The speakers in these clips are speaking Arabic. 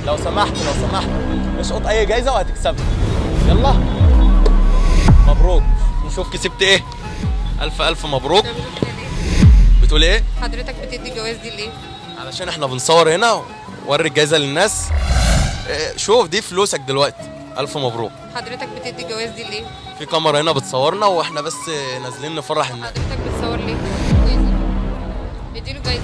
لو سمحت اشقط اي جايزه وهتكسبها. يلا مبروك، نشوف كسبت ايه. الف مبروك. بتقول ايه؟ حضرتك بتدي الجواز دي ليه؟ علشان احنا بنصور هنا وري الجايزه للناس. شوف دي فلوسك دلوقتي. الف مبروك. حضرتك بتدي الجواز دي ليه؟ في كاميرا هنا بتصورنا واحنا بس نازلين نفرح الناس. حضرتك بتصور ليه؟ اديله جايزه.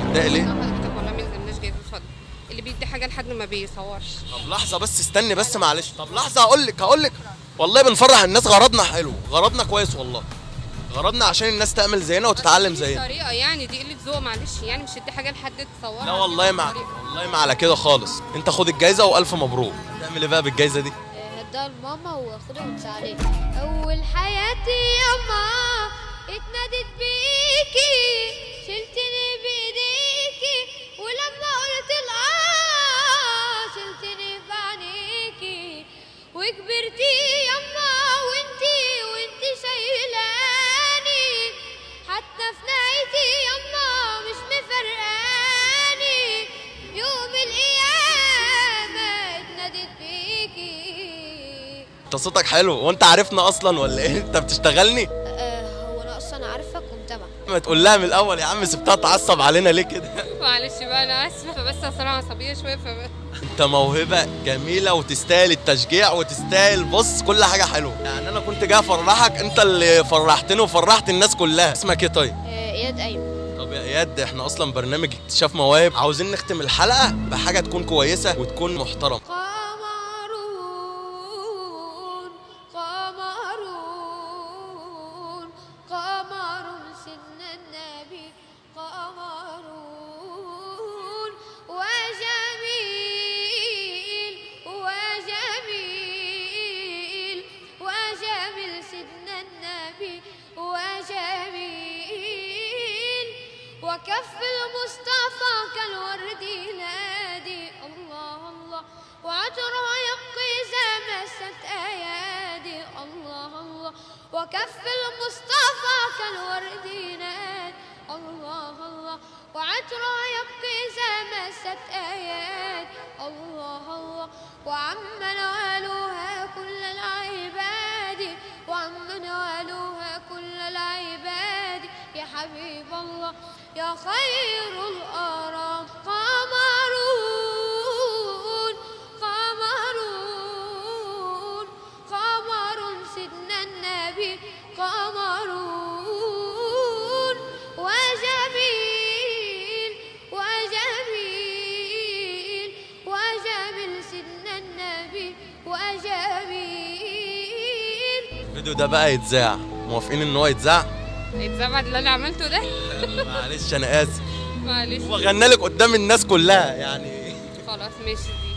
متضايق ليه؟ حضرتك والله ما يلزمناش جايزه، اتفضل. اللي بيدي حاجه لحد ما بيصورش. طب لحظه بس استني بس معلش. طب لحظه هقول لك والله بنفرح الناس، غرضنا حلو، غرضنا كويس والله. غرضنا عشان الناس تعمل زينا وتتعلم زينا. طريقه يعني دي قله ذوق، معلش يعني مش ادي حاجه لحد تصورها. لا والله ما على كده خالص. انت خد الجايزه والف مبروك. تعمل ايه بقى بالجايزه دي؟ هديها لماما واخدها وامشي عليها. اول حياتي ياما اتنادت بيكي، شلتني بايديكي ولما قلت شلتني بعينيكي وكبرتي ياما وانتي شايلاني، حتى في نهايتي ياما مش مفرقاني، يوم القيامة اتنادت بيكي. انت صوتك حلو. وانت عارفنا اصلا ولا ايه؟ انت بتشتغلني؟ هو انا اصلا عارفك ومتابعك. ما تقول لها من الاول يا عم، سبتها تعصب علينا ليه كده؟ معلش بقى انا اسفه، بس اصل انا عصبيه شويه انت موهبه جميله وتستاهل التشجيع وتستاهل بص كل حاجه حلوه. يعني انا كنت جاي افرحك، انت اللي فرحتني وفرحت الناس كلها. اسمك ايه طيب؟ اياد ايمن. طب يا اياد، احنا اصلا برنامج اكتشاف مواهب، عاوزين نختم الحلقه بحاجه تكون كويسه وتكون محترمه. قمر سيدنا النبي، قمرون وجميل سيدنا النبي وجميل، وكف المصطفى كالورد ينادي الله الله، وعطره يبقي إذا مست أيادي الله الله، وكف المصطفى كالورد ينادي الله الله، وعطره يبقي إذا مست أيادي الله الله، وعم نوالها كل العباد، وعم نوالها كل العباد، يا حبيب الله يا خير الأرام. قمر سيدنا النبي، قمرون وجميل سيدنا النبي وجميل. الفيديو ده بقى يتذاع، موافقين ان هو يتذاع؟ هيتذاع بعد اللي انا عملته ده؟ معلش انا اسف. معلش. هو غنى لك قدام الناس كلها يعني. خلاص ماشي.